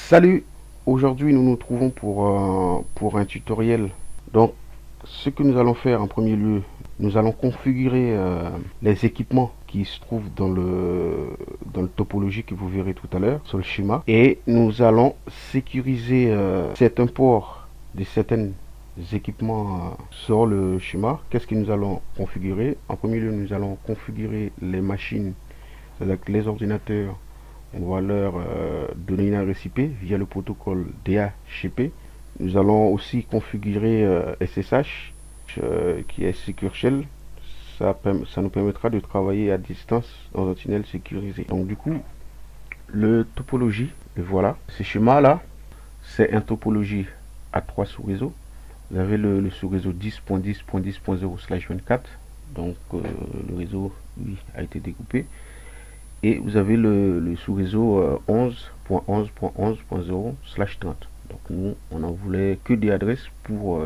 Salut, aujourd'hui nous nous trouvons pour un tutoriel. Donc ce que nous allons faire en premier lieu, nous allons configurer les équipements qui se trouvent dans le topologie que vous verrez tout à l'heure sur le schéma. Et nous allons sécuriser certains ports de certains équipements sur le schéma. Qu'est-ce que nous allons configurer? En premier lieu, nous allons configurer les machines, c'est-à-dire les ordinateurs. On va leur donner une adresse IP via le protocole DHCP. Nous allons aussi configurer SSH qui est Secure Shell. Ça nous permettra de travailler à distance dans un tunnel sécurisé. Donc du coup, le topologie, et voilà. Ce schéma-là, c'est un topologie à 3 sous-réseaux. Vous avez le sous-réseau 10.10.10.0/24. Donc le réseau, lui, a été découpé. Et vous avez le sous-réseau 11.11.11.0/30. Donc nous, on en voulait que des adresses pour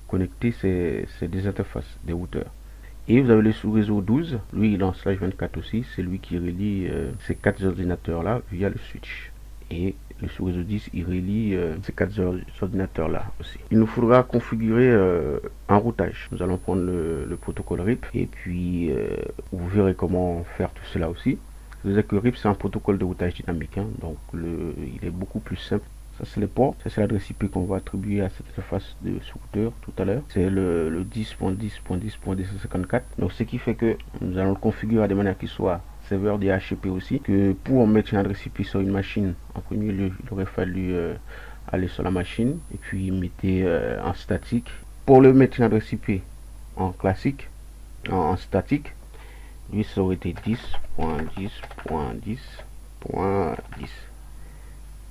connecter ces deux interfaces des routeurs. Et vous avez le sous-réseau 12, lui il est en /24 aussi, c'est lui qui relie ces 4 ordinateurs là via le switch. Et le sous-réseau 10 il relie ces 4 ordinateurs là aussi. Il nous faudra configurer un routage. Nous allons prendre le protocole RIP et puis vous verrez comment faire tout cela aussi. Vous savez que RIP c'est un protocole de routage dynamique, hein, donc il est beaucoup plus simple. Ça c'est les ports, ça c'est l'adresse IP qu'on va attribuer à cette interface de routeur tout à l'heure. C'est le 10.10.10.254. Donc ce qui fait que nous allons le configurer de manière qu'il soit serveur DHCP aussi. Que pour mettre une adresse IP sur une machine, en premier lieu, il aurait fallu aller sur la machine et puis mettez en statique. Pour le mettre une adresse IP en classique, en statique, lui ça aurait été 10.10.10.10.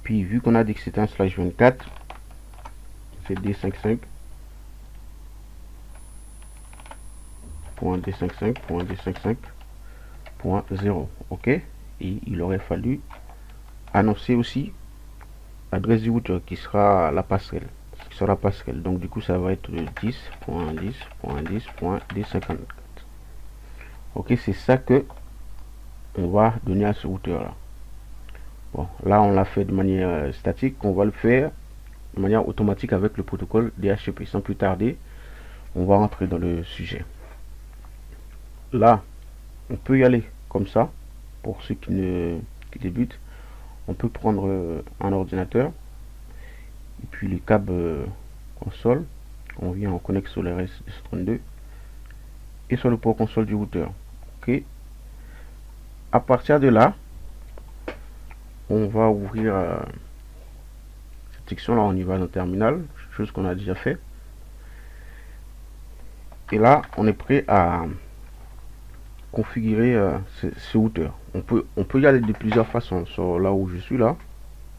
Puis vu qu'on a dit que c'était un /24, c'est D55.D55.D55.0. Ok. Et il aurait fallu annoncer aussi l'adresse du routeur qui sera la passerelle. Donc du coup ça va être 10.10.10.D54. Ok, c'est ça que on va donner à ce routeur là. Bon, là on l'a fait de manière statique, on va le faire de manière automatique avec le protocole DHCP. Sans plus tarder, on va rentrer dans le sujet. Là, on peut y aller comme ça, pour ceux qui débutent. On peut prendre un ordinateur, et puis le câble console, on vient, on connecte sur le RS232, et sur le port console du routeur. Ok. À partir de là, on va ouvrir cette section là, on y va dans le terminal, chose qu'on a déjà fait. Et là, on est prêt à configurer ce routeur. On peut y aller de plusieurs façons. Sur là où je suis là,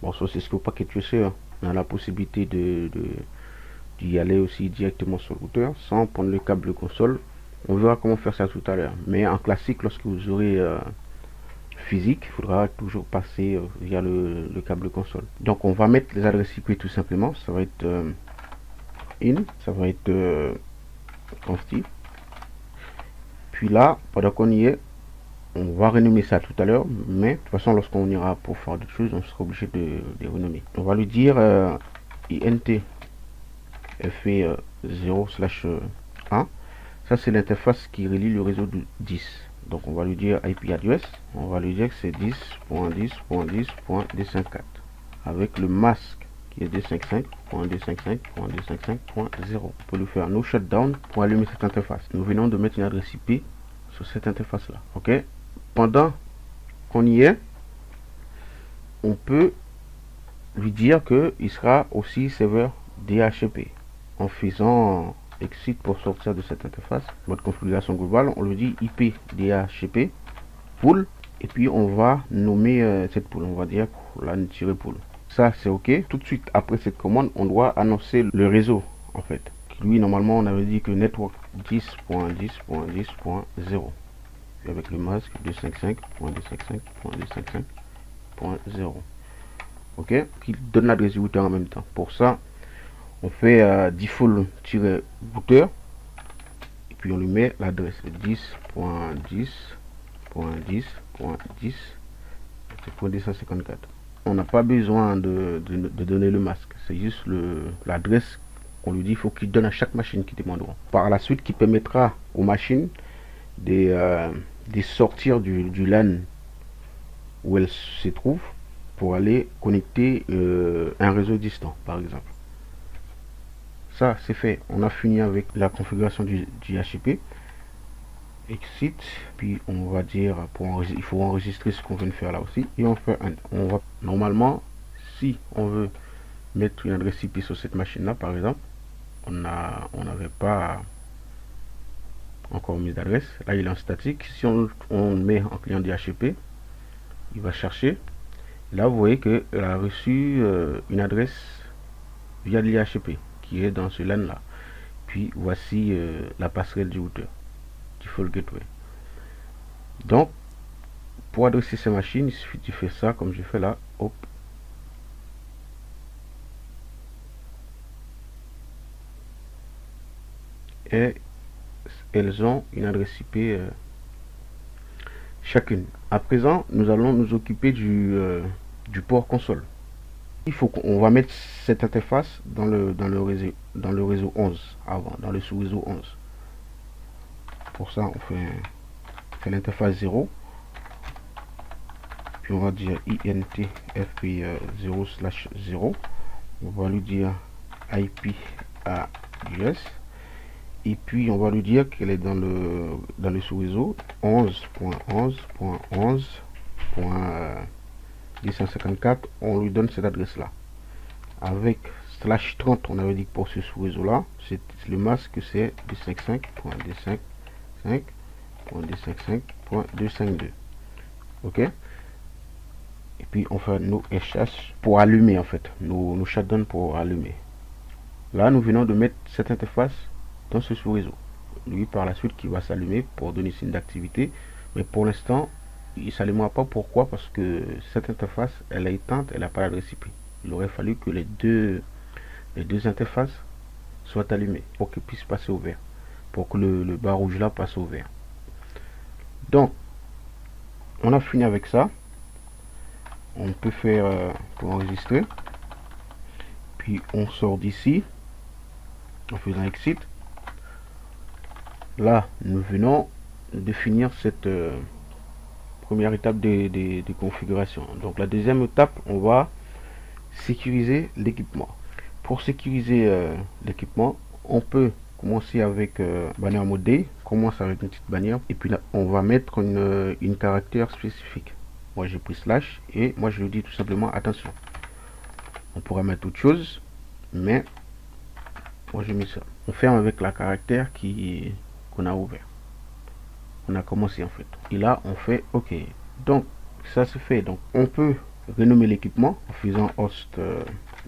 bon, sur Cisco Packet Tracer, on a la possibilité d'y aller aussi directement sur le routeur sans prendre le câble console. On verra comment faire ça tout à l'heure. Mais en classique, lorsque vous aurez physique, il faudra toujours passer via le câble console. Donc on va mettre les adresses IP tout simplement. Ça va être in, ça va être consti. Puis là, pendant qu'on y est, on va renommer ça tout à l'heure, mais de toute façon lorsqu'on ira pour faire d'autres choses, on sera obligé de renommer. On va lui dire int fait 0/1. Ça c'est l'interface qui relie le réseau de 10. Donc on va lui dire IP address, on va lui dire que c'est 10.10.10.10.D54 avec le masque qui est D55.D55.D55.0. On peut lui faire no shutdown pour allumer cette interface. Nous venons de mettre une adresse IP sur cette interface là. Ok. Pendant qu'on y est, on peut lui dire que il sera aussi serveur DHCP en faisant exit pour sortir de cette interface. Votre configuration globale, on lui dit IP DHCP pool et puis on va nommer cette pool. On va dire LAN-pool. Ça c'est ok. Tout de suite après cette commande, on doit annoncer le réseau en fait. Lui normalement on avait dit que network 10.10.10.10.0 avec le masque 255.255.255.0. ok, qui donne l'adresse du routeur en même temps. Pour ça on fait default-routeur et puis on lui met l'adresse 10.10.10.10.10.254. on n'a pas besoin de donner le masque. C'est juste l'adresse qu'on lui dit, il faut qu'il donne à chaque machine qui demanderont. Par la suite, qui permettra aux machines de sortir du LAN où elles se trouvent pour aller connecter un réseau distant, par exemple. Ça, c'est fait. On a fini avec la configuration du HCP. Exit, puis on va dire il faut enregistrer ce qu'on vient de faire là aussi, et on va normalement, si on veut mettre une adresse IP sur cette machine là, par exemple, on n'avait pas encore mis d'adresse. Là, il est en statique. Si on met en client DHCP, il va chercher. Là, vous voyez que a reçu une adresse via l'IHCP qui est dans ce LAN là. Puis voici la passerelle du routeur, default gateway. Donc, pour adresser ces machines, il suffit de faire ça comme je fais là. Hop. Et elles ont une adresse IP chacune. À présent, nous allons nous occuper du port console. Il faut qu'on va mettre cette interface dans le réseau 11 avant, dans le sous-réseau 11. Pour ça, on fait l'interface 0. Puis on va dire int fp 0/0. On va lui dire IP address. Et puis on va lui dire qu'elle est dans le sous-réseau 11.11.11.254. On lui donne cette adresse là. Avec /30, on avait dit que pour ce sous-réseau là, c'est le masque, c'est 255.255.255.252. Ok. Et puis on fait nos SH pour allumer, en fait, nos shutdown pour allumer. Là, nous venons de mettre cette interface dans ce sous-réseau. Lui, par la suite, qui va s'allumer pour donner signe d'activité. Mais pour l'instant, il ne s'allumera pas. Pourquoi? Parce que cette interface, elle est éteinte, elle n'a pas d'adresse IP. Il aurait fallu que les deux interfaces soient allumées pour qu'elles puissent passer au vert. Pour que le bar rouge là passe au vert. Donc, on a fini avec ça. On peut faire pour enregistrer. Puis on sort d'ici en faisant exit. Là, nous venons de définir cette première étape de configuration. Donc la deuxième étape, on va sécuriser l'équipement. Pour sécuriser l'équipement, on peut commencer avec bannière mode D. Commence avec une petite bannière et puis là, on va mettre une caractère spécifique. Moi j'ai pris slash et moi je lui dis tout simplement attention. On pourrait mettre autre chose, mais moi j'ai mis ça. On ferme avec la caractère qu'on a ouvert. On a commencé en fait. Et là on fait OK. Donc ça se fait. Donc on peut renommer l'équipement en faisant host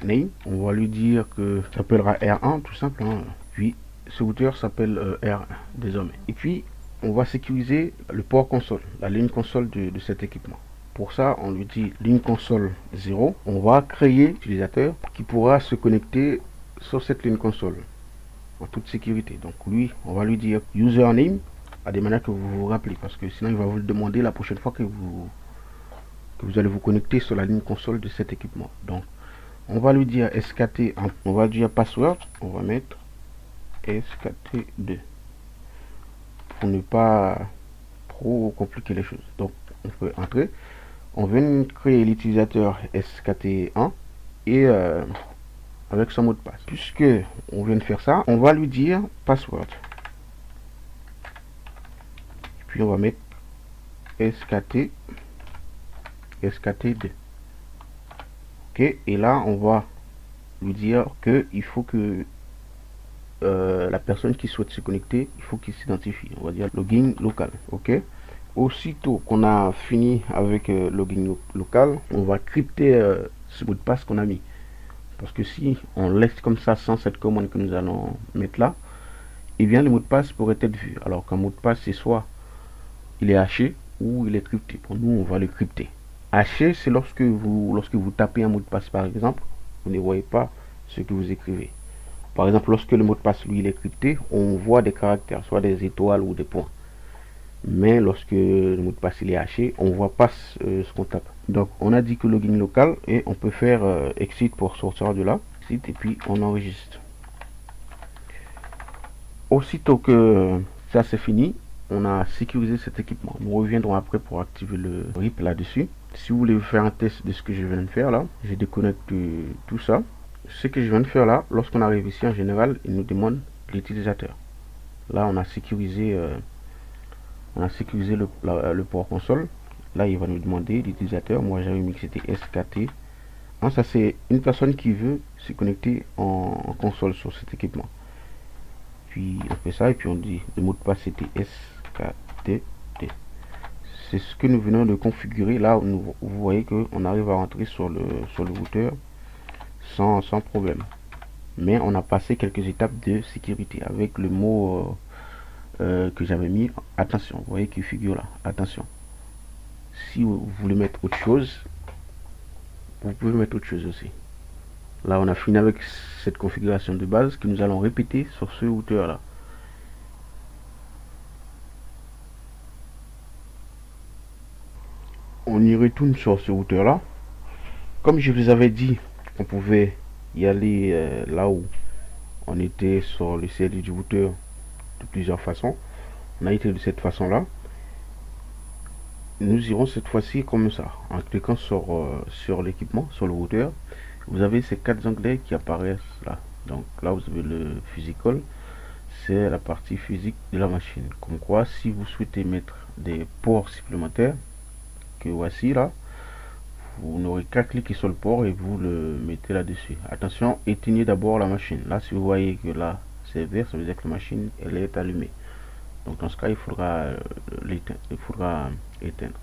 name. On va lui dire que ça s'appellera R1 tout simplement. Puis ce routeur s'appelle R1 désormais. Et puis on va sécuriser le port console, la ligne console de cet équipement. Pour ça, on lui dit ligne console 0. On va créer l'utilisateur qui pourra se connecter sur cette ligne console en toute sécurité. Donc lui, on va lui dire username à des manières que vous vous rappelez, parce que sinon il va vous le demander la prochaine fois que vous allez vous connecter sur la ligne console de cet équipement. Donc on va lui dire skt, on va dire password, on va mettre skt2 pour ne pas trop compliquer les choses. Donc on peut entrer. On vient créer l'utilisateur skt1 et avec son mot de passe. Puisque on vient de faire ça, on va lui dire password. Puis on va mettre skt2. Ok, et là on va lui dire que il faut que la personne qui souhaite se connecter, il faut qu'il s'identifie. On va dire login local. Ok. Aussitôt qu'on a fini avec login local, on va crypter ce mot de passe qu'on a mis. Parce que si on laisse comme ça sans cette commande que nous allons mettre là, et bien le mot de passe pourrait être vu. Alors qu'un mot de passe, c'est soit il est haché ou il est crypté. Pour nous, on va le crypter. Haché, c'est lorsque vous tapez un mot de passe par exemple, vous ne voyez pas ce que vous écrivez. Par exemple, lorsque le mot de passe lui il est crypté, on voit des caractères, soit des étoiles ou des points. Mais lorsque le mot de passe il est haché, on voit pas ce qu'on tape. Donc on a dit que login local, et on peut faire exit pour sortir de là, exit, et puis on enregistre. Aussitôt que ça c'est fini, on a sécurisé cet équipement. Nous reviendrons après pour activer le RIP là-dessus. Si vous voulez faire un test de ce que je viens de faire là, je déconnecte tout ça. Ce que je viens de faire là, lorsqu'on arrive ici, en général, il nous demande l'utilisateur. Là, on a sécurisé le port console. Là, il va nous demander l'utilisateur. Moi, j'avais mis que c'était SKT. Ça, c'est une personne qui veut se connecter en console sur cet équipement. Puis, on fait ça et puis on dit le mot de passe c'était SKT. C'est ce que nous venons de configurer. Là, vous voyez qu'on arrive à rentrer sur le routeur sans problème. Mais on a passé quelques étapes de sécurité avec le mot que j'avais mis. Attention, vous voyez qu'il figure là. Attention. Si vous voulez mettre autre chose, vous pouvez mettre autre chose aussi. Là, on a fini avec cette configuration de base que nous allons répéter sur ce routeur là. On y retourne sur ce routeur là. Comme je vous avais dit, on pouvait y aller là où on était sur le CLI du routeur de plusieurs façons. On a été de cette façon là. Nous irons cette fois-ci comme ça, en cliquant sur l'équipement, sur le routeur. Vous avez ces 4 onglets qui apparaissent là. Donc là vous avez le physical, c'est la partie physique de la machine. Comme quoi, si vous souhaitez mettre des ports supplémentaires, que voici là, vous n'aurez qu'à cliquer sur le port et vous le mettez là-dessus. Attention, éteignez d'abord la machine. Là, si vous voyez que là c'est vert, ça veut dire que la machine elle est allumée. Donc dans ce cas, il faudra éteindre.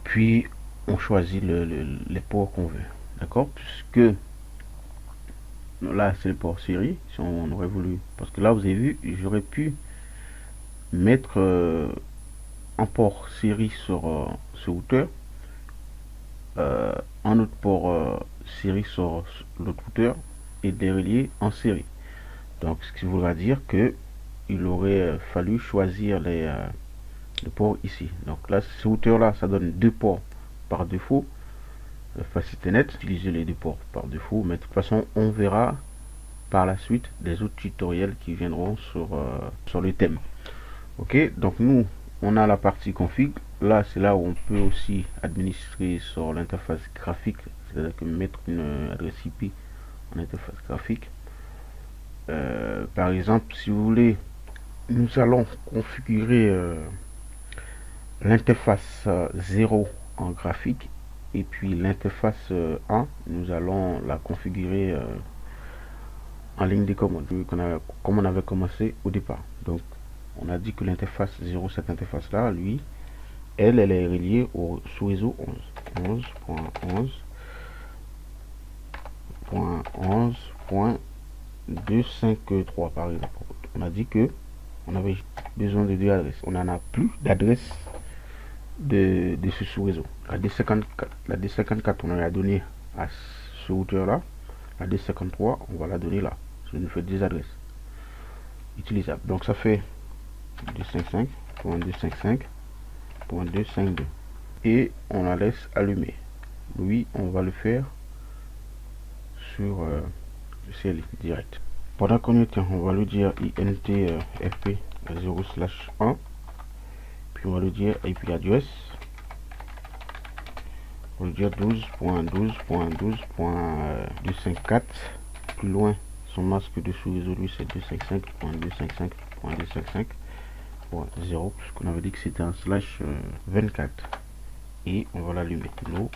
Puis on choisit les ports qu'on veut. D'accord? Puisque là c'est le port série, si on aurait voulu. Parce que là vous avez vu, j'aurais pu mettre un port série sur ce routeur, un autre port série sur l'autre routeur et les relier en série. Donc ce qui voudra dire que il aurait fallu choisir les ports ici. Donc là, ce routeur là, ça donne 2 ports par défaut. Facile net, utiliser les 2 ports par défaut, mais de toute façon on verra par la suite des autres tutoriels qui viendront sur le thème. Ok, donc nous on a la partie config. Là c'est là où on peut aussi administrer sur l'interface graphique, c'est-à-dire que mettre une adresse IP en interface graphique. Par exemple, si vous voulez, nous allons configurer l'interface 0 en graphique, et puis l'interface 1 nous allons la configurer en ligne de commande, comme on avait commencé au départ. Donc on a dit que l'interface 0, cette interface là, lui, elle est reliée au sous-réseau 11.11.11.253 par exemple. On a dit que on avait besoin de 2 adresses. On n'en a plus d'adresse de ce sous-réseau. La D54 on a donné à ce routeur là. La D53 on va la donner là. Ça nous fait 2 adresses utilisables. Donc ça fait 255.255.252 et on la laisse allumer. Oui, on va le faire sur le CLI direct. Pendant qu'on est, on va lui dire int fp 0/1, puis on va lui dire IP address, on va lui dire 12.12.12.254, plus loin son masque de sous-réseau lui c'est 255.255.255.0, puisqu'on avait dit que c'était un /24, et on va l'allumer, no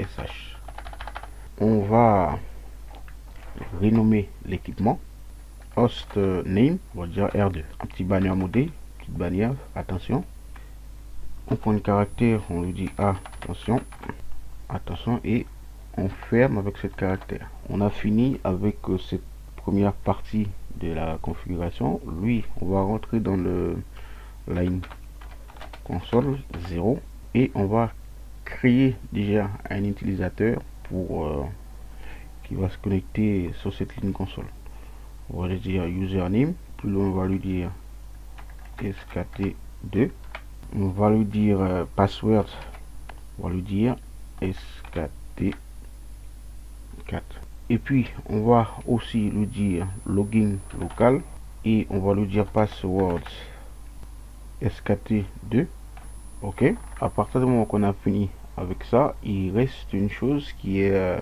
sh. On va renommer l'équipement, host name, on va dire R2, un petit bannière modé, petite bannière, attention. On prend un caractère, on lui dit attention, et on ferme avec ce caractère. On a fini avec cette première partie de la configuration. Lui, on va rentrer dans le line console 0 et on va créer déjà un utilisateur pour qui va se connecter sur cette ligne console. On va lui dire username, plus loin on va lui dire skt2, on va lui dire password, On va lui dire SKT4. Et puis on va aussi lui dire login local et on va lui dire password SKT2. Ok, à partir du moment qu'on a fini avec ça, il reste une chose qui est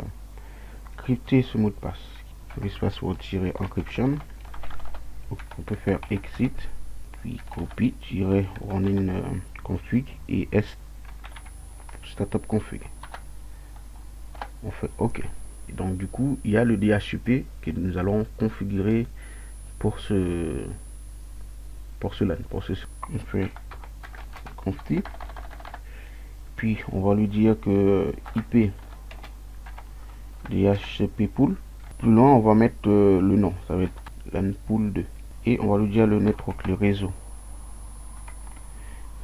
crypter ce mot de passe. Service password-encryption. On peut faire exit puis copy running config et s startup config. On fait ok. Et donc du coup il y a le DHCP que nous allons configurer pour ce LAN. On fait config, puis on va lui dire que IP DHCP pool. Plus loin on va mettre le nom, ça va être LAN pool 2 et on va lui dire le network, le réseau,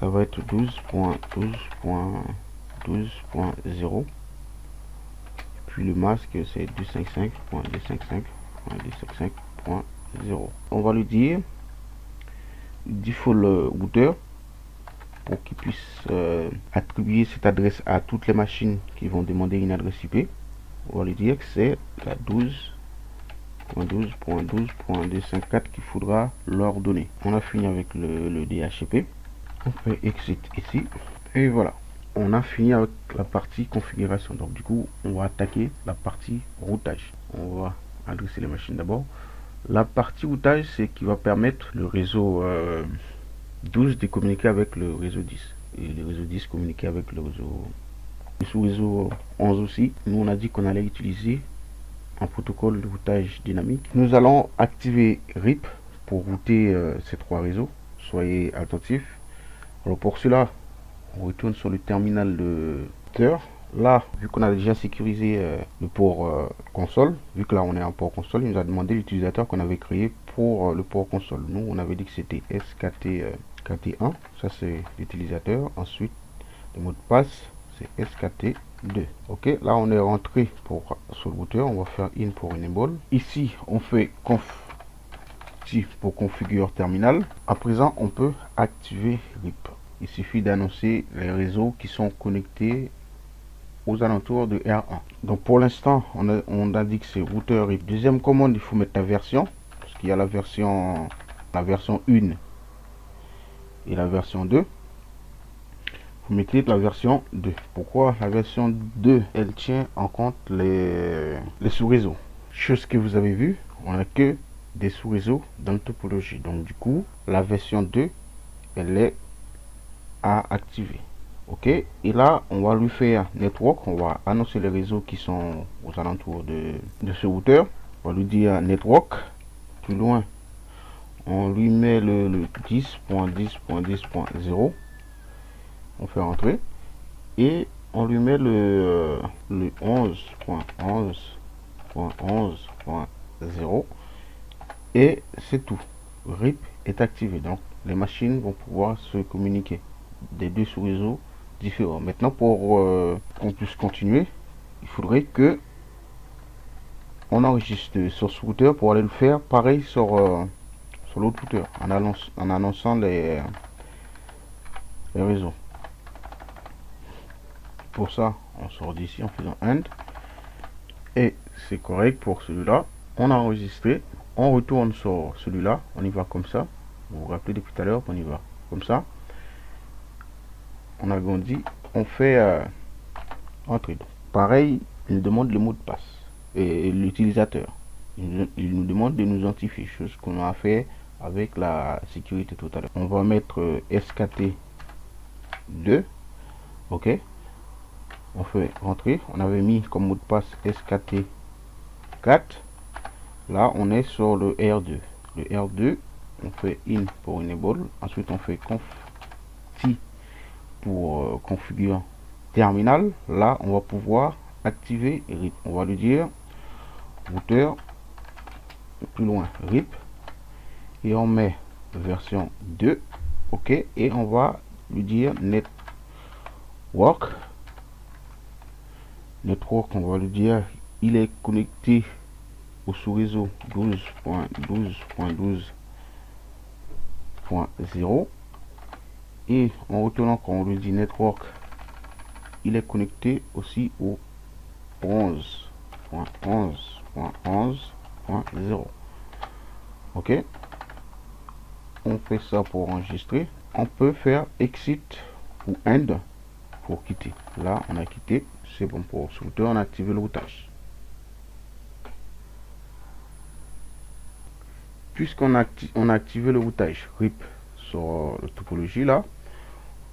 ça va être 12.12.12.0. puis le masque c'est 255.255.255.0. on va lui dire default router pour qu'il puisse attribuer cette adresse à toutes les machines qui vont demander une adresse IP. On va lui dire que c'est la 12.12.12.254 qu'il faudra leur donner. On a fini avec le DHCP. On fait exit ici et voilà, on a fini avec la partie configuration. Donc du coup on va attaquer la partie routage. On va adresser les machines d'abord. La partie routage, c'est qui va permettre le réseau 12 de communiquer avec le réseau 10 et le réseau 10 communiquer avec le sous-réseau 11 aussi. Nous on a dit qu'on allait utiliser un protocole de routage dynamique. Nous allons activer RIP pour router ces trois réseaux. Soyez attentifs. Alors pour cela, on retourne sur le terminal de routeur. Là, vu qu'on a déjà sécurisé le port console, vu que là on est en port console, il nous a demandé l'utilisateur qu'on avait créé pour le port console. Nous, on avait dit que c'était SKT1, ça c'est l'utilisateur. Ensuite, le mot de passe, c'est SKT2. Ok, là on est rentré sur le routeur, on va faire in pour enable. Ici, on fait conf pour configure terminal. À présent, on peut activer RIP. Il suffit d'annoncer les réseaux qui sont connectés aux alentours de R1. Donc pour l'instant, on a dit que c'est routeur RIP. Deuxième commande, il faut mettre la version, parce qu'il y a la version 1 et la version 2. Vous mettez la version 2. Pourquoi la version 2? Elle tient en compte les sous-réseaux. Chose que vous avez vu, on n'a que des sous-réseaux dans la topologie. Donc du coup, la version 2, elle est à activer. Ok, et là on va lui faire network, on va annoncer les réseaux qui sont aux alentours de ce routeur. On va lui dire network. Plus loin on lui met le 10.10.10.0, on fait rentrer et on lui met le 11.11.11.0 et c'est tout. RIP est activé, donc les machines vont pouvoir se communiquer des deux sous-réseaux différents. Maintenant, pour qu'on puisse continuer, il faudrait que on enregistre sur ce routeur pour aller le faire pareil sur l'autre routeur en annonçant les réseaux. Pour ça, on sort d'ici en faisant end et c'est correct pour celui-là. On a enregistré, on retourne sur celui-là, on y va comme ça. Vous vous rappelez depuis tout à l'heure qu'on y va comme ça. On a grandi, on fait entrer. Pareil, il demande le mot de passe et l'utilisateur. Il nous demande de nous identifier, chose qu'on a fait avec la sécurité tout à l'heure. On va mettre SKT2. Ok, on fait rentrer. On avait mis comme mot de passe SKT4. Là, on est sur le R2. Le R2, on fait in pour enable. Ensuite, on fait conf pour configurer terminal. Là, on va pouvoir activer RIP. On va lui dire routeur, plus loin RIP, et on met version 2. Ok, et on va lui dire network. On va lui dire il est connecté au sous-réseau 12.12.12.0 et en retournant quand on lui dit network, il est connecté aussi au 11.11.11.0. ok, on fait ça pour enregistrer. On peut faire exit ou end pour quitter. Là on a quitté, c'est bon pour ce routeur. On a activé le routage. Puisqu'on a activé le routage RIP sur la topologie, là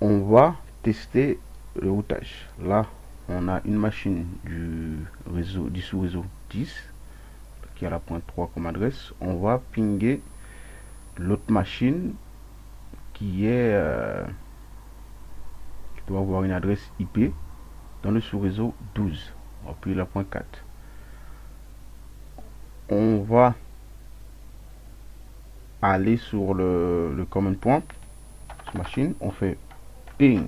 on va tester le routage. Là on a une machine du réseau, du sous-réseau 10 qui a la pointe 3 comme adresse. On va pinguer l'autre machine qui est qui doit avoir une adresse IP dans le sous-réseau 12. On va appuyer la pointe 4. On va aller sur le command point machine, on fait ping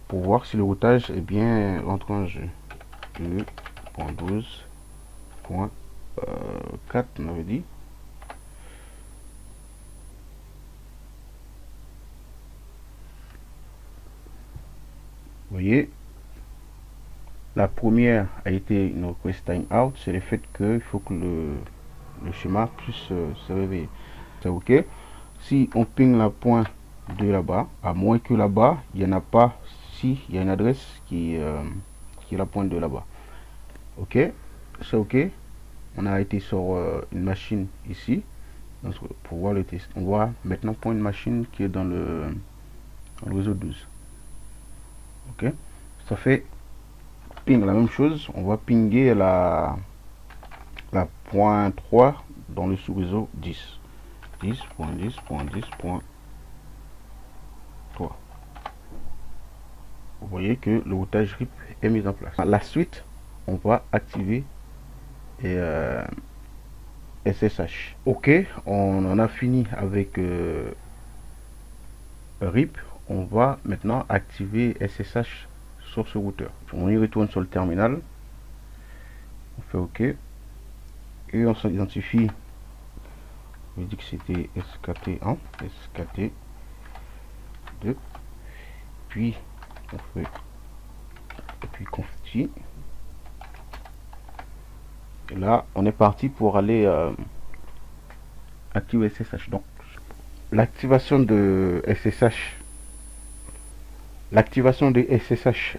pour voir si le routage est bien rentré en jeu. 2.12.4 on avait dit. Vous voyez, la première a été une request timeout, c'est le fait qu'il faut que le schéma puisse se réveiller. C'est ok. Si on ping la pointe de là-bas, à moins que là-bas il n'y en a pas, si il y a une adresse qui est la pointe de là-bas. Ok, c'est ok. On a été sur une machine ici. Donc, pour voir le test, on va maintenant prendre une machine qui est dans le réseau 12. Ok, ça fait ping la même chose. On va pinguer la pointe 3 dans le sous-réseau 10. 10.10.10.3. Vous voyez que le routage RIP est mis en place. La suite, on va activer SSH. Ok, on en a fini avec RIP. On va maintenant activer SSH sur ce routeur. On y retourne sur le terminal. On fait OK. Et on s'identifie. On dit que c'était SKT1, SKT2. Puis on fait et puis config. Et là on est parti pour aller activer SSH. Donc l'activation de SSH,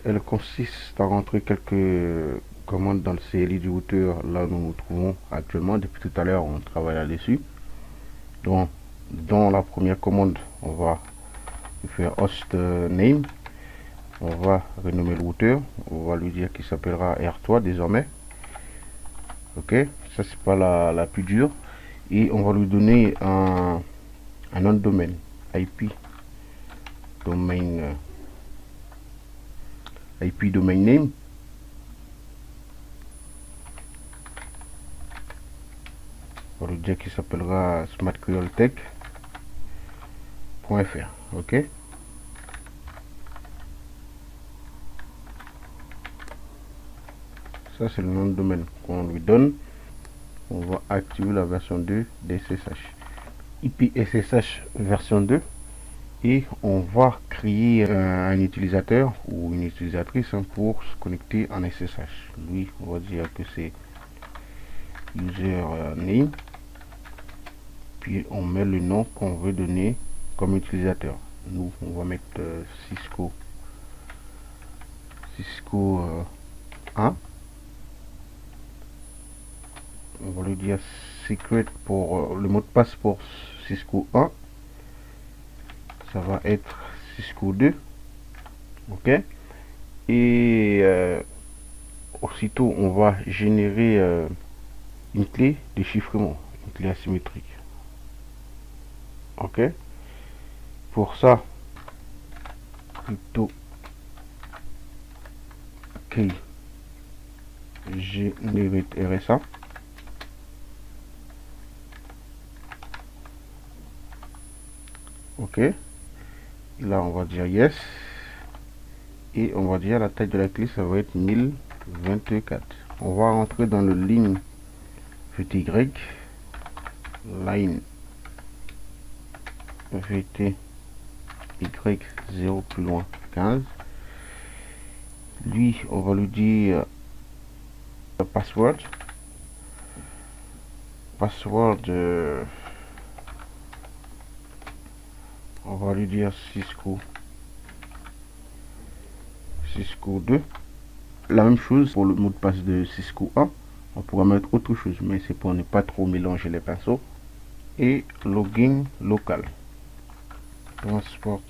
elle consiste à rentrer quelques commandes dans le CLI du routeur. Là nous nous trouvons actuellement. Depuis tout à l'heure on travaille là-dessus. Donc dans la première commande on va faire host name. On va renommer le routeur. On va lui dire qu'il s'appellera R3 désormais. Ok, ça c'est pas la plus dure. Et on va lui donner un nom de domaine, IP domain name. On va lui dire qu'il s'appellera smartcreoltech.fr. ok, ça c'est le nom de domaine qu'on lui donne. On va activer la version 2 des SSH. IP SSH version 2. Et on va créer un utilisateur ou une utilisatrice pour se connecter en SSH. Lui, on va dire que c'est username. Puis on met le nom qu'on veut donner comme utilisateur. Nous, on va mettre Cisco 1. On va lui dire secret pour le mot de passe pour Cisco 1. Ça va être Cisco 2. Ok. Et aussitôt on va générer une clé de chiffrement, une clé asymétrique. Ok. Pour ça, crypto key generate RSA. Ok. Là on va dire yes. Et on va dire la taille de la clé, ça va être 1024. On va rentrer dans le ligne VTY, line VTY 0 plus loin 15. Lui, on va lui dire password. Password, on va lui dire Cisco 2. La même chose pour le mot de passe de Cisco 1. On pourra mettre autre chose, mais c'est pour ne pas trop mélanger les pinceaux. Et login local. Transport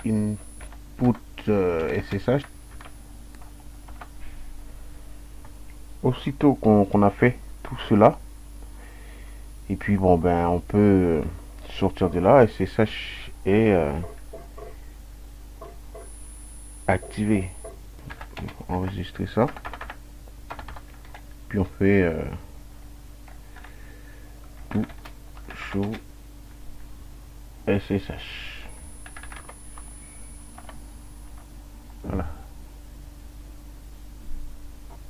input SSH. Aussitôt qu'on a fait tout cela, et puis bon ben on peut sortir de là. SSH est activé. Enregistrer ça, puis on fait tout show SSH. Voilà,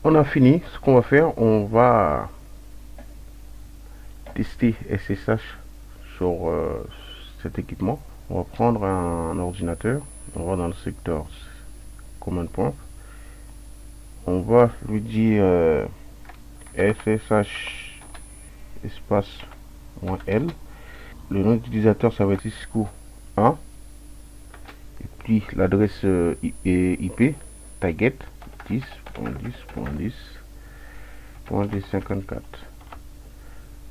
on a fini. Ce qu'on va faire, on va tester SSH sur cet équipement. On va prendre un ordinateur, on va dans le secteur command prompt, on va lui dire SSH espace -L. Le nom d'utilisateur, ça va être Cisco 1, et puis l'adresse IP target 10.10.10.1054.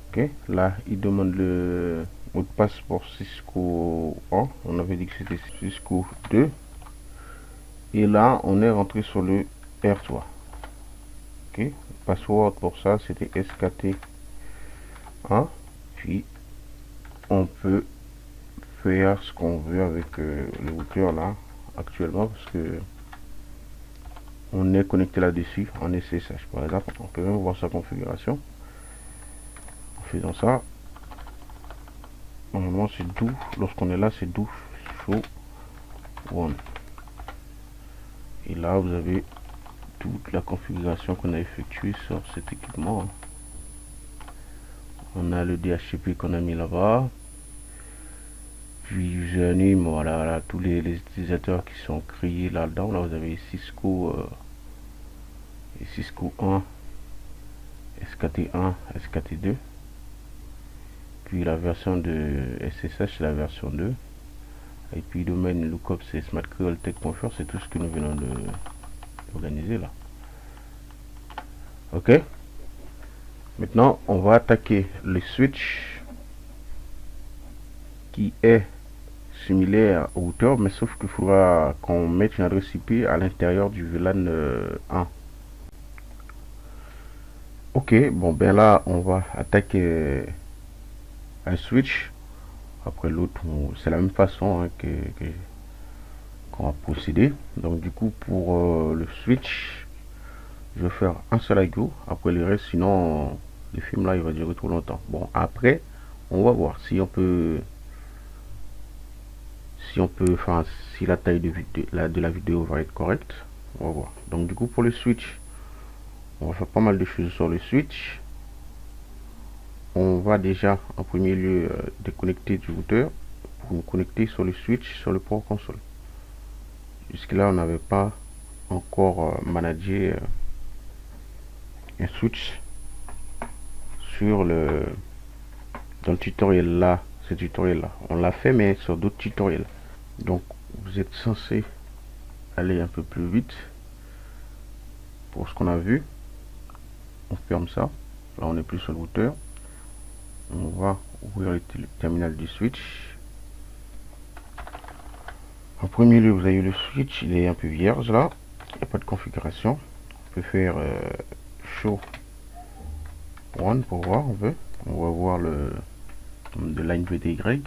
ok, là il demande le mot de passe pour Cisco 1. On avait dit que c'était Cisco 2, et là on est rentré sur le R3. ok, le password pour ça c'était SKT1. Puis on peut faire ce qu'on veut avec le routeur là actuellement, parce que on est connecté là-dessus en SSH. Par exemple, on peut même voir sa configuration en faisant ça. Normalement c'est doux, lorsqu'on est là c'est doux show one, et là vous avez toute la configuration qu'on a effectuée sur cet équipement. On a le DHCP qu'on a mis là-bas, puis username, voilà, tous les utilisateurs qui sont créés là-dedans. Là vous avez Cisco et Cisco 1, SKT1, SKT2, puis la version de SSH c'est la version 2, et puis domaine lookup c'est smartcreoltech.fr. c'est tout ce que nous venons de organiser là. ok, maintenant on va attaquer le switch qui est similaire au routeur, mais sauf qu'il faudra qu'on mette une adresse IP à l'intérieur du VLAN 1. ok, bon ben là on va attaquer un switch après l'autre. C'est la même façon hein, qu'on va procéder. Donc du coup pour le switch, je vais faire un seul IO après le reste, sinon le film là il va durer trop longtemps. Bon, après on va voir si on peut enfin si la taille de la vidéo va être correcte. On va voir. Donc du coup pour le switch, on va faire pas mal de choses sur le switch. On va déjà en premier lieu déconnecter du routeur pour nous connecter sur le switch sur le port console. Jusque là on n'avait pas encore managé un switch sur dans le tutoriel là. Ce tutoriel là on l'a fait, mais sur d'autres tutoriels. Donc vous êtes censé aller un peu plus vite pour ce qu'on a vu. On ferme ça. Là on n'est plus sur le routeur. On va ouvrir le terminal du switch. En premier lieu, vous avez le switch, il est un peu vierge là, il n'y a pas de configuration. On peut faire show one pour voir. On va voir le de line VTY.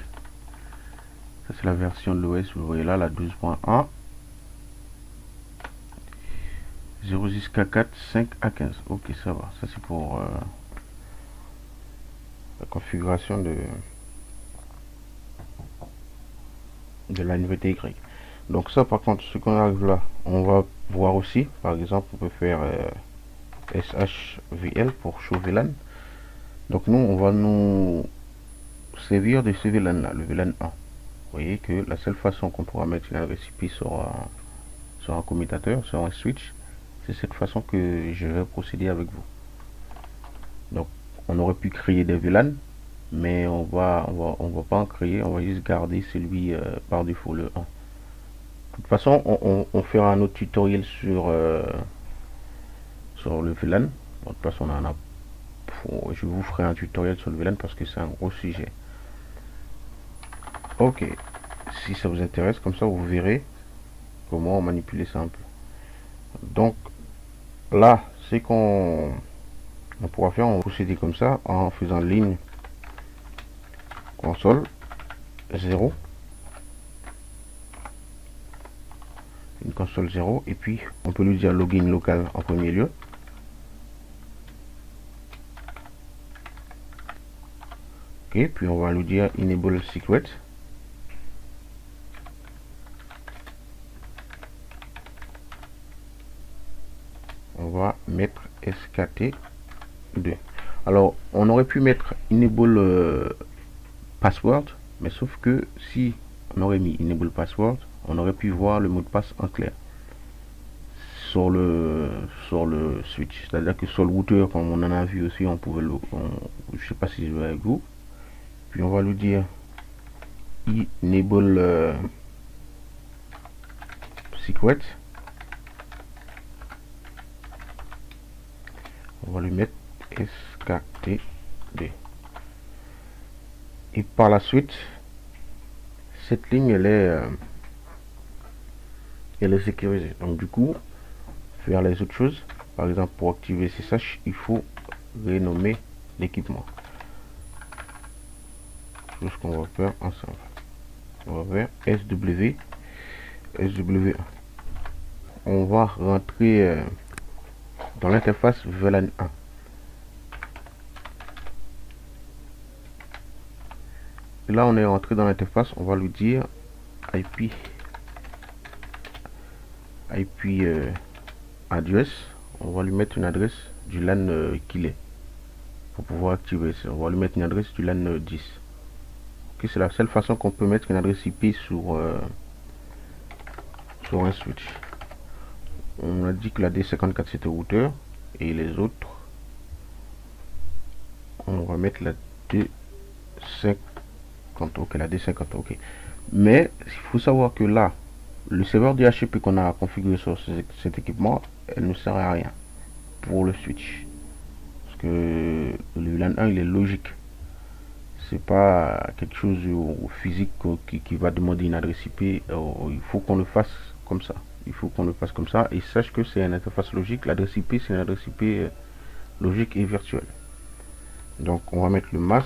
Ça c'est la version de l'OS, vous voyez là, la 12.1 0K4 5A15. ok, ça va. Ça c'est pour la configuration de line VTY. Donc ça par contre, ce qu'on arrive là, on va voir aussi. Par exemple, on peut faire SHVL pour show VLAN. Donc nous, on va nous servir de ce VLAN là, le VLAN 1. Vous voyez que la seule façon qu'on pourra mettre une adresse IP sera sur un commutateur, sur un switch. C'est cette façon que je vais procéder avec vous. Donc on aurait pu créer des VLAN, mais on va pas en créer, on va juste garder celui par défaut, le 1. De toute façon, on fera un autre tutoriel sur le VLAN. De toute façon, je vous ferai un tutoriel sur le VLAN parce que c'est un gros sujet. Ok, si ça vous intéresse, comme ça vous verrez comment manipuler ça un peu. Donc là, c'est qu'on pourra faire, on va procéder comme ça en faisant ligne console 0, une console 0, et puis on peut lui dire login local en premier lieu. Ok, puis on va lui dire enable secret. On va mettre SKT2. Alors on aurait pu mettre enable password, mais sauf que si on aurait mis enable password, on aurait pu voir le mot de passe en clair sur le switch. C'est-à-dire que sur le routeur, comme on en a vu aussi, on pouvait je sais pas si je vais avec vous. Puis on va lui dire enable secret. On va lui mettre SKT2. Et par la suite, cette ligne elle est sécurisée. Donc du coup, faire les autres choses, par exemple pour activer SSH, il faut renommer l'équipement. C'est ce qu'on va faire ensemble. On va faire SW1. On va rentrer dans l'interface VLAN 1. Et là on est rentré dans l'interface, on va lui dire IP address. On va lui mettre une adresse du LAN qu'il est pour pouvoir activer ça. On va lui mettre une adresse du LAN 10. Ok, c'est la seule façon qu'on peut mettre une adresse IP sur un switch. On a dit que la D54 c'était routeur et les autres on va mettre la D50. Ok, la D50. Ok, mais il faut savoir que là le serveur DHCP qu'on a configuré sur cet équipement, elle ne sert à rien pour le switch parce que le VLAN 1 il est logique, c'est pas quelque chose physique qui va demander une adresse IP. Il faut qu'on le fasse comme ça, et sache que c'est une interface logique. L'adresse IP c'est une adresse IP logique et virtuelle. Donc on va mettre le MAS,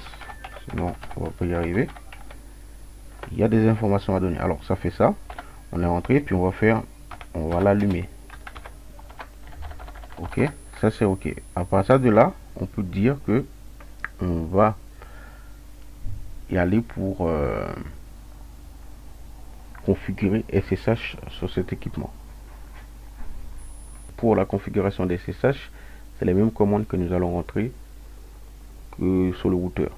sinon on va pas y arriver. Il y a des informations à donner. Alors ça fait ça, on est rentré, puis on va l'allumer. Ok, ça c'est ok. À partir de là, on peut dire que on va y aller pour configurer SSH sur cet équipement. Pour la configuration des SSH, c'est les mêmes commandes que nous allons rentrer que sur le routeur.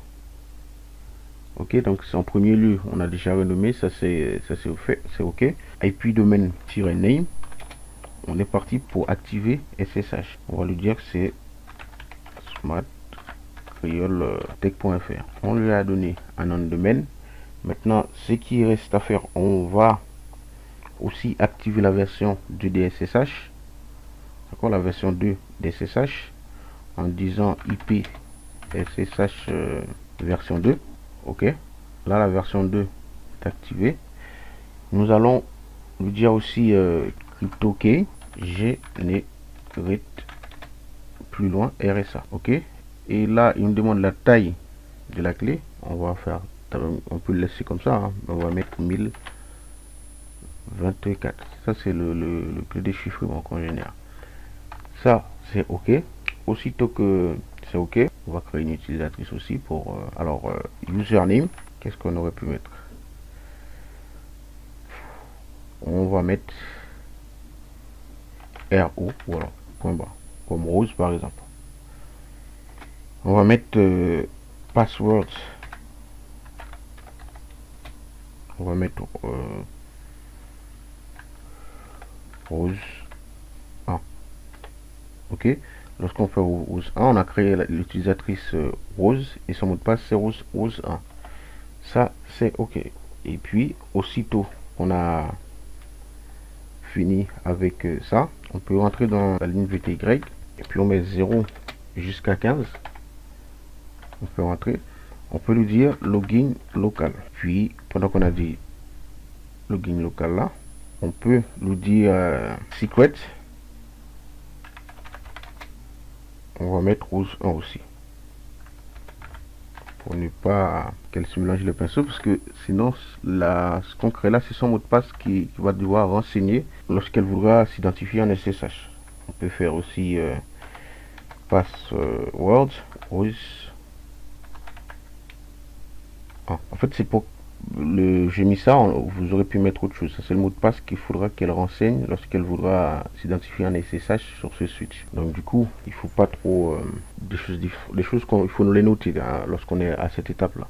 Ok, donc en premier lieu, on a déjà renommé, ça c'est fait, c'est ok. IP domaine-name, on est parti pour activer SSH. On va lui dire que c'est smart tech.fr. On lui a donné un nom de domaine. Maintenant, ce qui reste à faire, on va aussi activer la version 2 des SSH, d'accord, la version 2 des SSH, en disant IP SSH version 2. Ok, là la version 2 est activée. Nous allons lui dire aussi crypto-key generate plus loin RSA. Ok, et là il nous demande la taille de la clé. On va faire, on peut le laisser comme ça, hein. On va mettre 1024. Ça c'est le clé déchiffrement qu'on génère. Ça c'est ok. Aussitôt que c'est ok, on va créer une utilisatrice aussi pour username. Qu'est-ce qu'on aurait pu mettre? On va mettre RO, voilà, point bas, comme Rose par exemple. On va mettre password. On va mettre rose 1. Ok, lorsqu'on fait rose 1, on a créé l'utilisatrice rose et son mot de passe c'est rose 1. Ça c'est ok. Et puis aussitôt qu'on a fini avec ça, on peut rentrer dans la ligne VTY et puis on met 0 jusqu'à 15. On peut rentrer, on peut lui dire login local. Puis pendant qu'on a dit login local là, on peut lui dire secret. On va mettre rose 1 aussi, pour ne pas qu'elle se mélange les pinceaux, parce que sinon ce qu'on crée là c'est son mot de passe qui va devoir renseigner lorsqu'elle voudra s'identifier en SSH. On peut faire aussi password rose 1. En fait c'est pour j'ai mis ça, vous aurez pu mettre autre chose. Ça c'est le mot de passe qu'il faudra qu'elle renseigne lorsqu'elle voudra s'identifier en SSH sur ce switch. Donc du coup, il faut pas trop des choses il faut nous les noter hein, lorsqu'on est à cette étape là.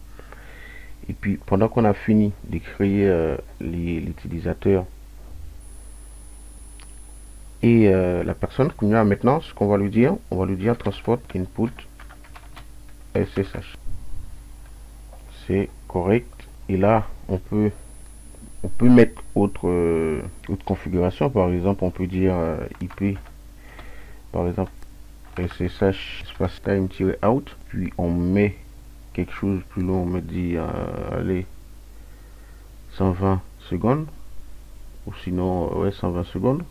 Et puis pendant qu'on a fini de créer l'utilisateur et la personne, maintenant ce qu'on va lui dire, on va lui dire transport input SSH. C'est correct. Et là on peut mettre autre configuration. Par exemple on peut dire IP, par exemple SSH space time-out, puis on met quelque chose plus long, on me dit allez 120 secondes, ou sinon ouais 120 secondes.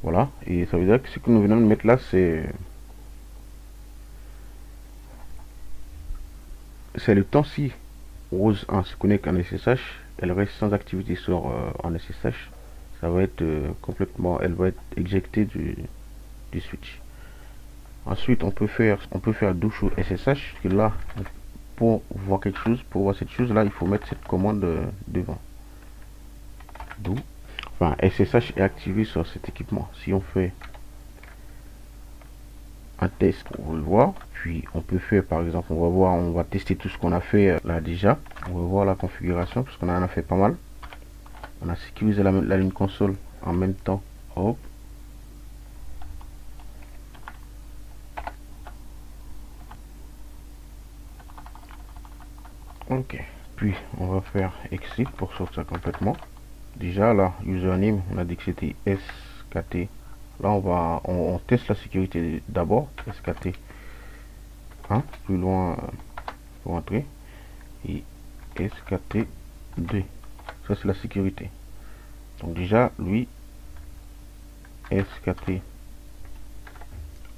Voilà, et ça veut dire que ce que nous venons de mettre là c'est le temps. Si rose 1 se connecte en SSH, elle reste sans activité sur en SSH, ça va être complètement, elle va être éjectée du switch. Ensuite on peut faire do show SSH, que là pour voir quelque chose, pour voir cette chose là, il faut mettre cette commande devant. Do, enfin SSH est activé sur cet équipement. Si on fait un test pour le voir, puis on peut faire par exemple, on va tester tout ce qu'on a fait là déjà. On va voir la configuration parce qu'on en a fait pas mal. On a sécurisé la ligne console en même temps. Hop. Ok, puis on va faire exit pour sortir complètement. Déjà là, username, on a dit que c'était SKT. Là on teste la sécurité d'abord. SKT 1, plus loin pour entrer, et SKT 2, ça c'est la sécurité. Donc déjà lui SKT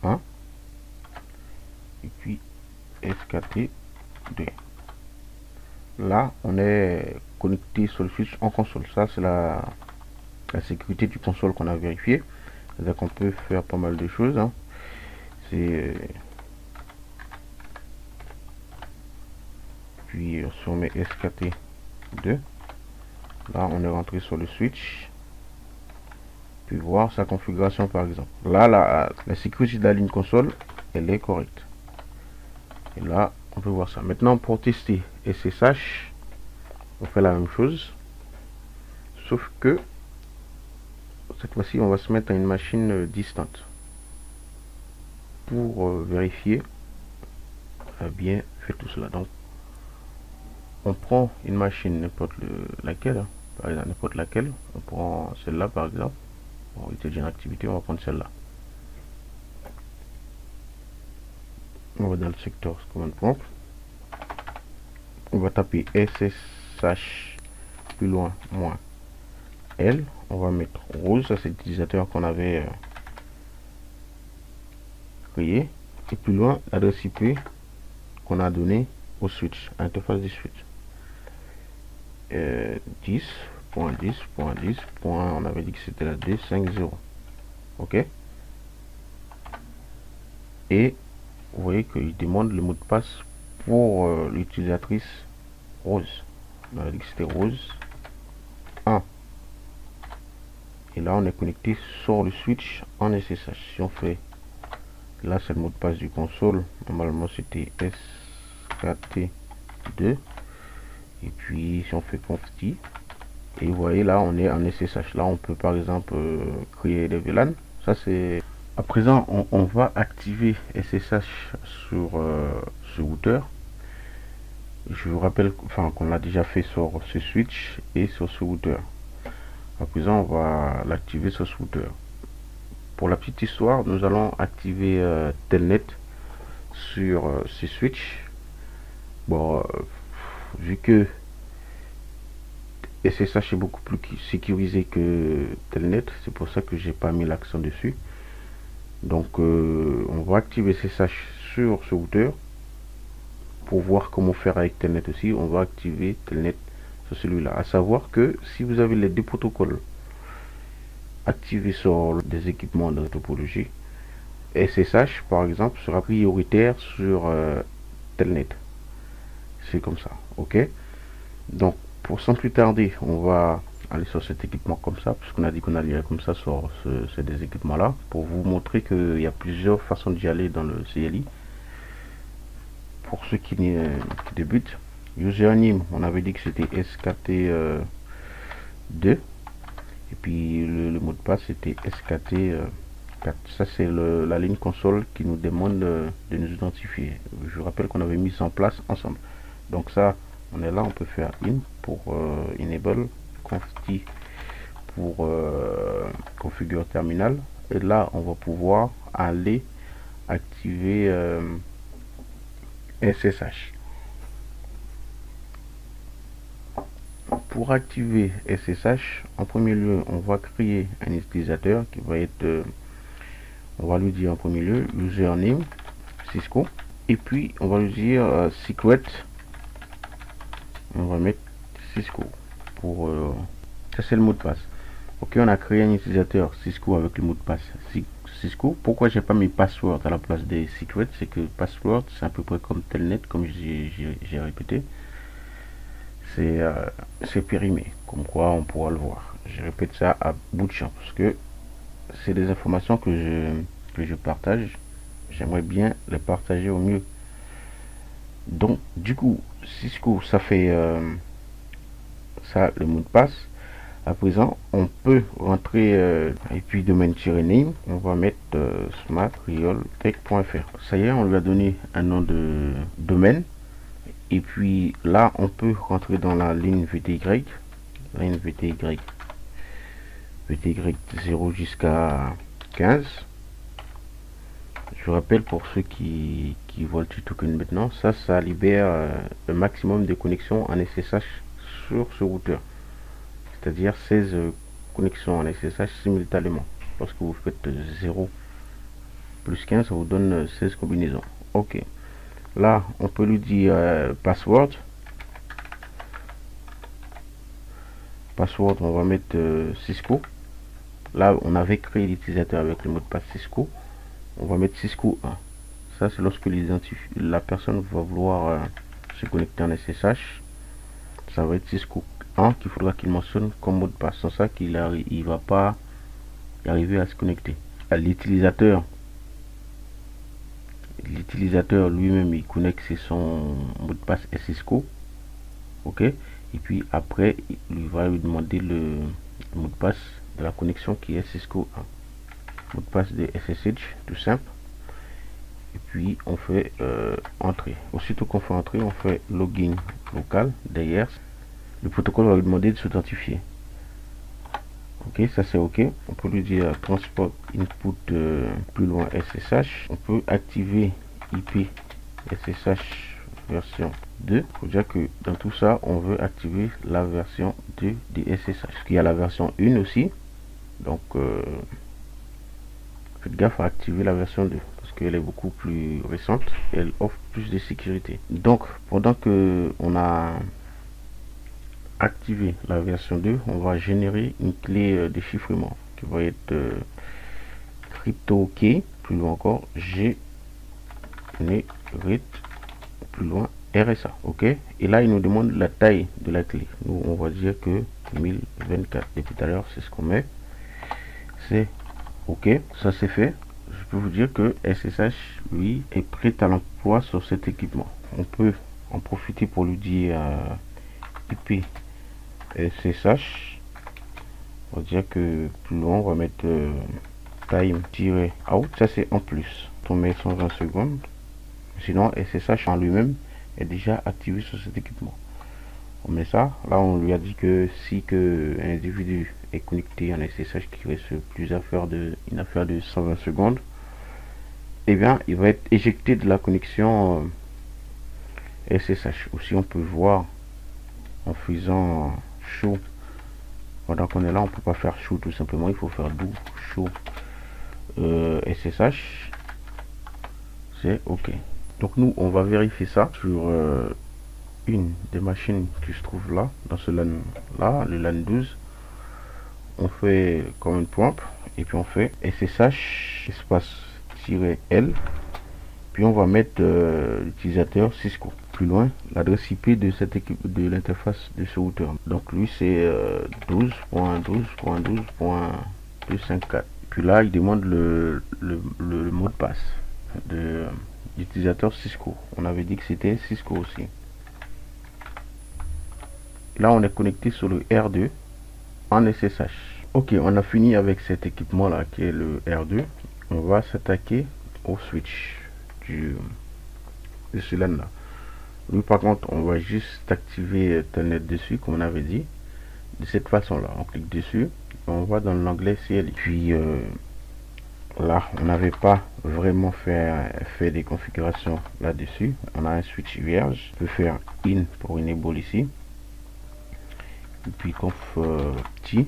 1 et puis SKT 2. Là on est connecté sur le switch en console. Ça c'est la sécurité du console qu'on a vérifié. C'est-à-dire qu'on peut faire pas mal de choses hein. C'est puis si on met SKT 2, là on est rentré sur le switch, puis voir sa configuration par exemple. Là la sécurité de la ligne console elle est correcte, et là on peut voir ça. Maintenant pour tester SSH, on fait la même chose, sauf que cette fois-ci on va se mettre à une machine distante pour vérifier bien fait tout cela. Donc on prend une machine n'importe laquelle hein. Par exemple n'importe laquelle, on prend celle-là par exemple. Bon, il était déjà en activité, on va prendre celle-là. On va dans le secteur command prompt, on va taper SSH plus loin moins L, on va mettre rose, ça c'est l'utilisateur qu'on avait créé, et plus loin l'adresse IP qu'on a donné au switch, à l'interface du switch. 10.10.10. On avait dit que c'était la 250. Ok, et vous voyez qu'il demande le mot de passe pour l'utilisatrice rose. On avait dit que c'était rose 1, et là on est connecté sur le switch en SSH. Si on fait, là c'est le mot de passe du console, normalement c'était SKT2, et puis si on fait conf Et vous voyez là, on est en SSH. Là, on peut par exemple créer des VLAN. Ça c'est... À présent, on va activer SSH sur ce routeur. Je vous rappelle qu'on l'a déjà fait sur ce switch et sur ce routeur. À présent, on va l'activer sur ce routeur. Pour la petite histoire, nous allons activer Telnet sur ce switch. Bon, vu que SSH est beaucoup plus sécurisé que Telnet, c'est pour ça que j'ai pas mis l'accent dessus. Donc on va activer SSH sur ce routeur. Pour voir comment faire avec Telnet aussi, on va activer Telnet sur celui-là. À savoir que si vous avez les deux protocoles activés sur des équipements de topologie, SSH par exemple sera prioritaire sur Telnet. C'est comme ça, ok. Donc pour sans plus tarder, on va aller sur cet équipement comme ça, puisqu'on a dit qu'on allait comme ça sur ces deux équipements là, pour vous montrer qu'il y a plusieurs façons d'y aller dans le CLI. Pour ceux qui débutent, username, on avait dit que c'était SKT2, et puis le mot de passe c'était SKT4. Ça c'est la ligne console qui nous demande de nous identifier. Je rappelle qu'on avait mis ça en place ensemble. Donc ça, on est là, on peut faire in pour enable, confi pour configure terminal, et là on va pouvoir aller activer SSH. Pour activer SSH, en premier lieu, on va créer un utilisateur qui va être, on va lui dire en premier lieu username Cisco, et puis on va lui dire secret. On va mettre Cisco pour ça, c'est le mot de passe. Ok, on a créé un utilisateur Cisco avec le mot de passe Cisco. Pourquoi j'ai pas mis password à la place des secrets? C'est que password c'est à peu près comme Telnet, comme j'ai répété. C'est périmé, comme quoi on pourra le voir. Je répète ça à bout de champ parce que c'est des informations que je partage. J'aimerais bien les partager au mieux. Donc du coup Cisco, ça fait ça le mot de passe. À présent, on peut rentrer et puis domaine-name, on va mettre smartrealtech.fr. Ça y est, on lui a donné un nom de domaine. Et puis là, on peut rentrer dans la ligne VTY, VTY 0 jusqu'à 15. Je rappelle pour ceux qui voient le token maintenant, ça libère le maximum de connexions en SSH sur ce routeur. C'est-à-dire 16 connexions en SSH simultanément. Lorsque vous faites 0 plus 15, ça vous donne 16 combinaisons. Ok. Là, on peut lui dire password. Password, on va mettre Cisco. Là, on avait créé l'utilisateur avec le mot de passe Cisco. On va mettre Cisco 1. Ça, c'est lorsque la personne va vouloir se connecter en SSH. Ça va être Cisco 1 qu'il faudra qu'il mentionne comme mot de passe. Sans ça, il va pas y arriver à se connecter. L'utilisateur lui-même, il connecte, c'est son mot de passe Cisco. Ok. Et puis après, il va lui demander le mot de passe de la connexion qui est Cisco 1. Mot de passe de SSH, tout simple. Et puis on fait entrer. Aussitôt qu'on fait entrer, on fait login local. Derrière, le protocole va lui demander de s'authentifier. Ok, ça c'est ok. On peut lui dire transport input plus loin SSH. On peut activer IP SSH version 2. Faut dire que dans tout ça, on veut activer la version 2 des SSH. Il y a la version 1 aussi. Donc faites gaffe à activer la version 2 parce qu'elle est beaucoup plus récente et elle offre plus de sécurité. Donc pendant que on a activé la version 2, on va générer une clé de chiffrement qui va être crypto key, plus loin encore generate, plus loin RSA. Ok, et là il nous demande la taille de la clé. Nous on va dire que 1024. Depuis tout à l'heure, c'est ce qu'on met. C'est ok, ça c'est fait. Je peux vous dire que SSH lui est prêt à l'emploi sur cet équipement. On peut en profiter pour lui dire IP SSH. On va dire que plus loin, on va mettre time-out. Ça, c'est en plus. On met 120 secondes. Sinon, SSH en lui-même est déjà activé sur cet équipement. On met ça. Là, on lui a dit que si un individu est connecté en SSH qui reste une affaire de 120 secondes, eh bien, il va être éjecté de la connexion SSH. Aussi, on peut voir en faisant show. Pendant qu'on est là, on peut pas faire show tout simplement. Il faut faire do show SSH. C'est OK. Donc nous, on va vérifier ça sur une des machines qui se trouve là, dans ce LAN là, le LAN 12. On fait comme une pompe et puis on fait SSH espace -L, puis on va mettre l'utilisateur Cisco. Plus loin, l'adresse IP de cette équipe de l'interface de ce routeur. Donc lui c'est 12.12.12.254. Puis là il demande le mot de passe de l'utilisateur Cisco. On avait dit que c'était Cisco aussi. Là on est connecté sur le R2 en SSH. Ok, on a fini avec cet équipement là qui est le R2. On va s'attaquer au switch de ce LAN là. Lui par contre on va juste activer Telnet dessus comme on avait dit. De cette façon là, on clique dessus, on va dans l'onglet CLI. Puis là on n'avait pas vraiment fait des configurations là dessus. On a un switch vierge. On peut faire in pour enable ici. Et puis conf t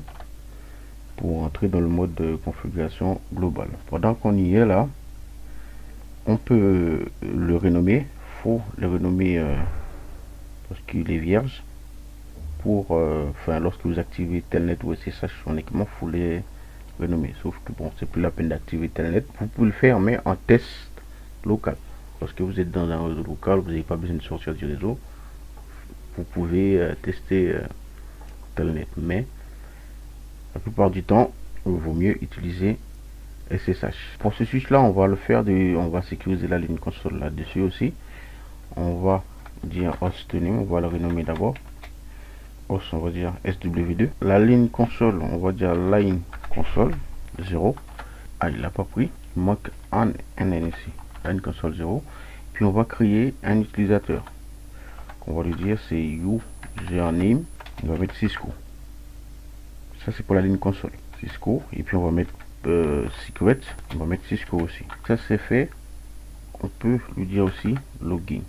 pour entrer dans le mode de configuration globale. Pendant qu'on y est là, on peut le renommer. Faut le renommer parce qu'il est vierge. Pour lorsque vous activez Telnet ou SSH son équipement, faut les renommer. Sauf que bon, c'est plus la peine d'activer Telnet. Vous pouvez le faire, mais en test local. Lorsque vous êtes dans un réseau local, vous n'avez pas besoin de sortir du réseau. Vous pouvez tester Telnet, mais la plupart du temps, il vaut mieux utiliser SSH. Pour ce switch là, on va le faire on va sécuriser la ligne console là-dessus aussi. On va dire hostname, on va le renommer d'abord. Host, on va dire SW2. La ligne console, on va dire line console 0. Ah, il l'a pas pris. Il manque un NN ici. Line console 0. Puis on va créer un utilisateur. On va lui dire c'est username. On va mettre Cisco. Ça c'est pour la ligne console. Cisco. Et puis on va mettre secret. On va mettre Cisco aussi. Ça c'est fait. On peut lui dire aussi login.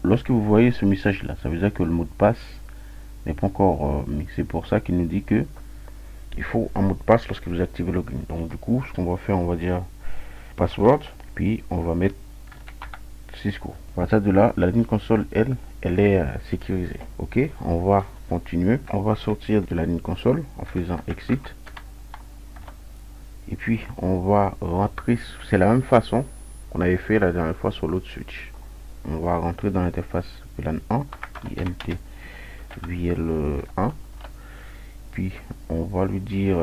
Lorsque vous voyez ce message là, ça veut dire que le mot de passe n'est pas encore mis. C'est pour ça qu'il nous dit que il faut un mot de passe lorsque vous activez le login. Donc du coup, ce qu'on va faire, on va dire password, puis on va mettre Cisco. À partir de là, la ligne console, elle est sécurisée. Ok, on va continuer. On va sortir de la ligne console en faisant exit. Et puis on va rentrer. C'est la même façon qu'on avait fait la dernière fois sur l'autre switch. On va rentrer dans l'interface VLAN 1, IMT VL1. Puis on va lui dire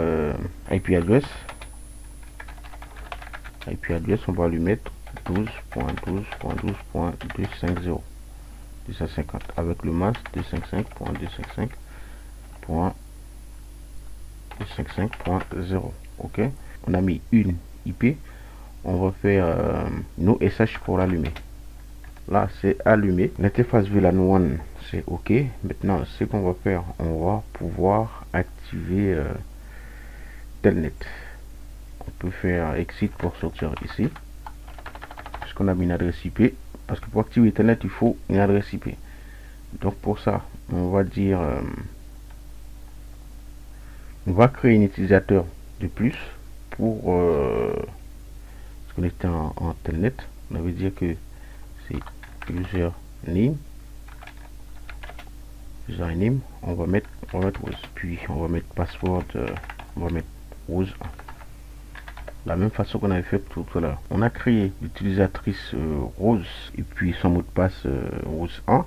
IP address. IP address, on va lui mettre 12.12.12.250 250 avec le masque 255.255.255.0. Ok, on a mis une IP. On va faire nos SH pour l'allumer. Là c'est allumé. L'interface VLAN 1 c'est ok. Maintenant ce qu'on va faire, on va pouvoir activer Telnet. On peut faire exit pour sortir ici, puisqu'on a mis une adresse IP. Parce que pour activer Telnet il faut une adresse IP. Donc pour ça on va dire on va créer un utilisateur de plus pour se connecter en Telnet. On veut dire que c'est username. On va mettre rose, puis on va mettre password, on va mettre rose 1. La même façon qu'on avait fait tout à l'heure. On a créé l'utilisatrice rose et puis son mot de passe rose 1.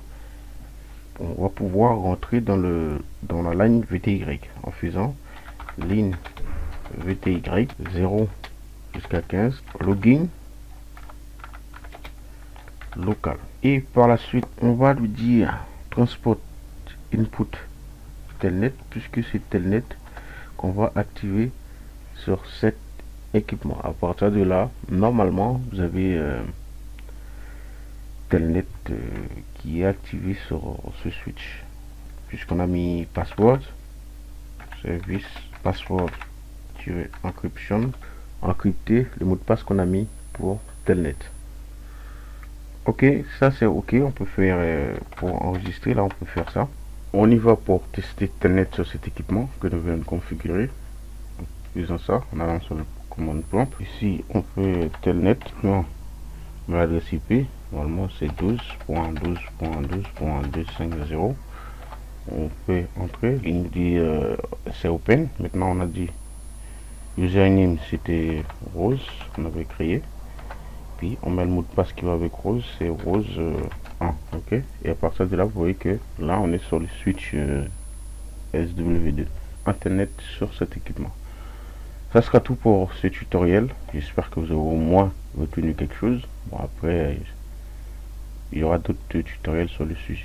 On va pouvoir rentrer dans la ligne VTY en faisant ligne VTY 0 jusqu'à 15 login local. Et par la suite on va lui dire transport input telnet, puisque c'est telnet qu'on va activer sur cet équipement. À partir de là, normalement, vous avez telnet qui est activé sur ce switch, puisqu'on a mis password, service password encryption, encrypter le mot de passe qu'on a mis pour telnet. Ok, ça c'est ok. On peut faire pour enregistrer, là on peut faire ça. On y va pour tester telnet sur cet équipement que nous venons de configurer. En faisant ça, on avance sur le commande prompt. Ici on fait telnet, non, l'adresse IP normalement c'est 12.12.12.250. On peut entrer, il nous dit c'est open. Maintenant on a dit username, c'était Rose, on avait créé. Puis on met le mot de passe qui va avec Rose, c'est Rose 1. Ok. Et à partir de là, vous voyez que là on est sur le switch SW2 Internet sur cet équipement. Ça sera tout pour ce tutoriel. J'espère que vous aurez au moins retenu quelque chose. Bon, après il y aura d'autres tutoriels sur le sujet.